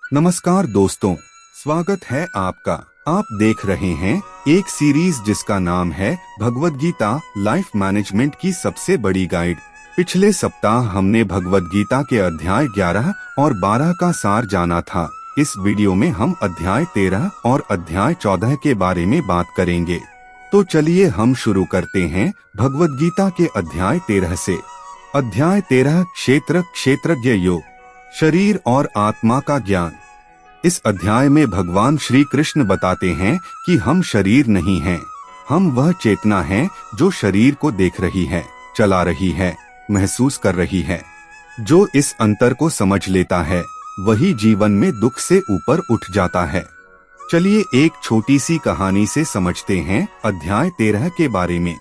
नमस्कार दोस्तों, स्वागत है आपका। आप देख रहे हैं एक सीरीज जिसका नाम है भगवद गीता लाइफ मैनेजमेंट की सबसे बड़ी गाइड। पिछले सप्ताह हमने भगवद गीता के अध्याय 11 और 12 का सार जाना था। इस वीडियो में हम अध्याय 13 और अध्याय 14 के बारे में बात करेंगे। तो चलिए हम शुरू करते हैं भगवद गीता के अध्याय 13 से। अध्याय 13 क्षेत्रज्ञ योग, शरीर और आत्मा का ज्ञान। इस अध्याय में भगवान श्री कृष्ण बताते हैं कि हम शरीर नहीं हैं, हम वह चेतना हैं जो शरीर को देख रही है, चला रही है, महसूस कर रही है। जो इस अंतर को समझ लेता है वही जीवन में दुख से ऊपर उठ जाता है। चलिए एक छोटी सी कहानी से समझते हैं अध्याय 13 के बारे में।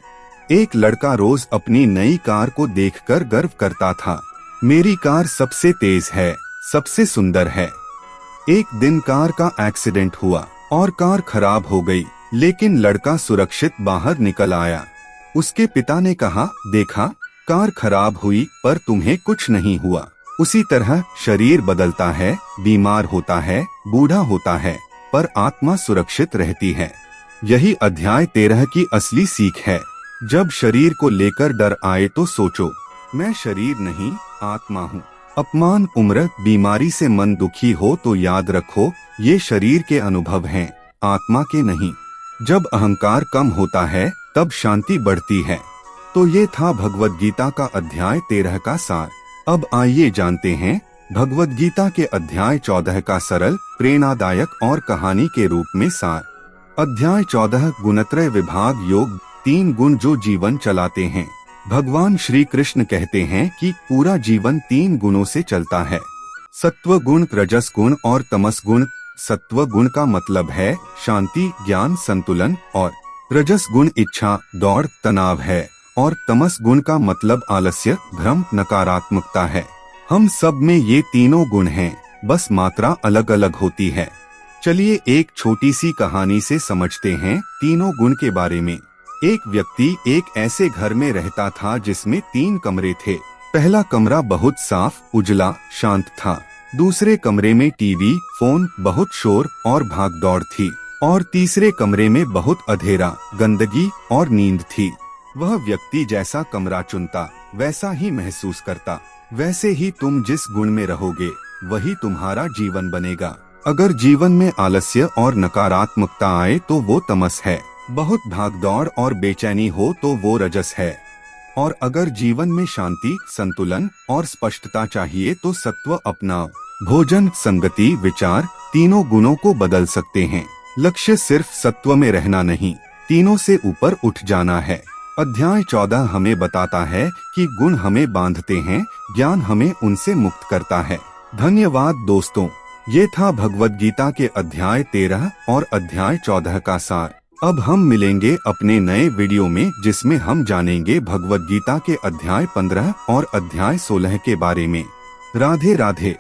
एक लड़का रोज अपनी नई कार को देखकर गर्व करता था। मेरी कार सबसे तेज है, सबसे सुंदर है। एक दिन कार का एक्सीडेंट हुआ और कार खराब हो गई, लेकिन लड़का सुरक्षित बाहर निकल आया। उसके पिता ने कहा, देखा, कार खराब हुई पर तुम्हें कुछ नहीं हुआ। उसी तरह शरीर बदलता है, बीमार होता है, बूढ़ा होता है, पर आत्मा सुरक्षित रहती है। यही अध्याय 13 की असली सीख है। जब शरीर को लेकर डर आए तो सोचो, मैं शरीर नहीं, आत्मा हूँ। अपमान, उम्र, बीमारी से मन दुखी हो तो याद रखो ये शरीर के अनुभव हैं, आत्मा के नहीं। जब अहंकार कम होता है तब शांति बढ़ती है। तो ये था भगवद गीता का अध्याय 13 का सार। अब आइए जानते हैं भगवद गीता के अध्याय 14 का सरल, प्रेरणादायक और कहानी के रूप में सार। अध्याय 14 गुणत्रय विभाग योग, 3 गुण जो जीवन चलाते हैं। भगवान श्री कृष्ण कहते हैं कि पूरा जीवन 3 गुणों से चलता है, सत्व गुण, रजस गुण और तमस गुण। सत्व गुण का मतलब है शांति, ज्ञान, संतुलन, और रजस गुण इच्छा, दौड़, तनाव है, और तमस गुण का मतलब आलस्य, भ्रम, नकारात्मकता है। हम सब में ये तीनों गुण हैं, बस मात्रा अलग अलग होती है। चलिए एक छोटी सी कहानी से समझते हैं तीनों गुण के बारे में। एक व्यक्ति एक ऐसे घर में रहता था जिसमें 3 कमरे थे। पहला कमरा बहुत साफ, उजला, शांत था। दूसरे कमरे में टीवी, फोन, बहुत शोर और भागदौड़ थी। और तीसरे कमरे में बहुत अंधेरा, गंदगी और नींद थी। वह व्यक्ति जैसा कमरा चुनता वैसा ही महसूस करता। वैसे ही तुम जिस गुण में रहोगे वही तुम्हारा जीवन बनेगा। अगर जीवन में आलस्य और नकारात्मकता आए तो वो तमस है। बहुत भागदौड़ और बेचैनी हो तो वो रजस है। और अगर जीवन में शांति, संतुलन और स्पष्टता चाहिए तो सत्व अपनाओ। भोजन, संगति, विचार, तीनों गुणों को बदल सकते हैं। लक्ष्य सिर्फ सत्व में रहना नहीं, तीनों से ऊपर उठ जाना है। अध्याय 14 हमें बताता है कि गुण हमें बांधते हैं, ज्ञान हमें उनसे मुक्त करता है। धन्यवाद दोस्तों, ये था भगवद गीता के अध्याय 13 और अध्याय 14 का सार। अब हम मिलेंगे अपने नए वीडियो में जिसमें हम जानेंगे भगवद गीता के अध्याय 15 और अध्याय 16 के बारे में। राधे राधे।